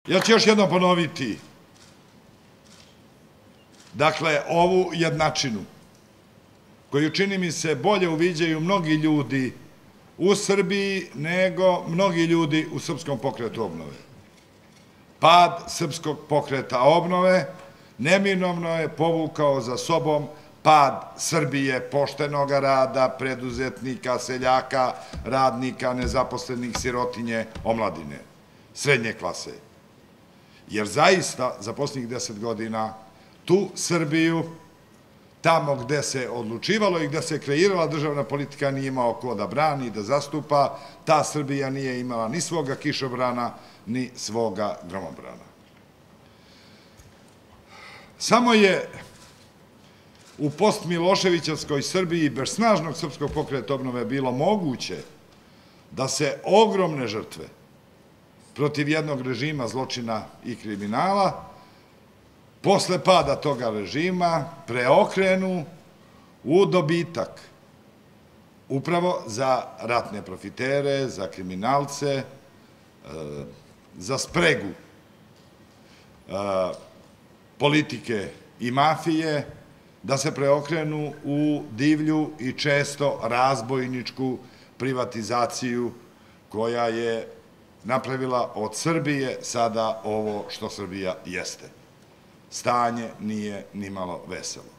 Ja ću još jednom ponoviti, dakle, ovu jednačinu, koju čini mi se bolje uviđaju mnogi ljudi u Srbiji nego mnogi ljudi u Srpskom pokretu obnove. Pad Srpskog pokreta obnove neminovno je povukao za sobom pad Srbije, poštenog rada, preduzetnika, seljaka, radnika, nezaposlenih, sirotinje, omladine, srednje klase. Jer zaista za posljednjih 10 godina tu Srbiju, tamo gde se odlučivalo i gde se kreirala državna politika, nije imao ko da brani i da zastupa, ta Srbija nije imala ni svoga kišobrana, ni svoga gromobrana. Samo je u postmiloševićevskoj Srbiji bez snažnog Srpskog pokreta obnove bilo moguće da se ogromne žrtve protiv jednog režima zločina i kriminala posle pada toga režima preokrenu u dobitak upravo za ratne profitere, za kriminalce, za spregu politike i mafije, da se preokrenu u divlju i često razbojničku privatizaciju koja je napravila od Srbije sada ovo što Srbija jeste. Stanje nije nimalo veselo.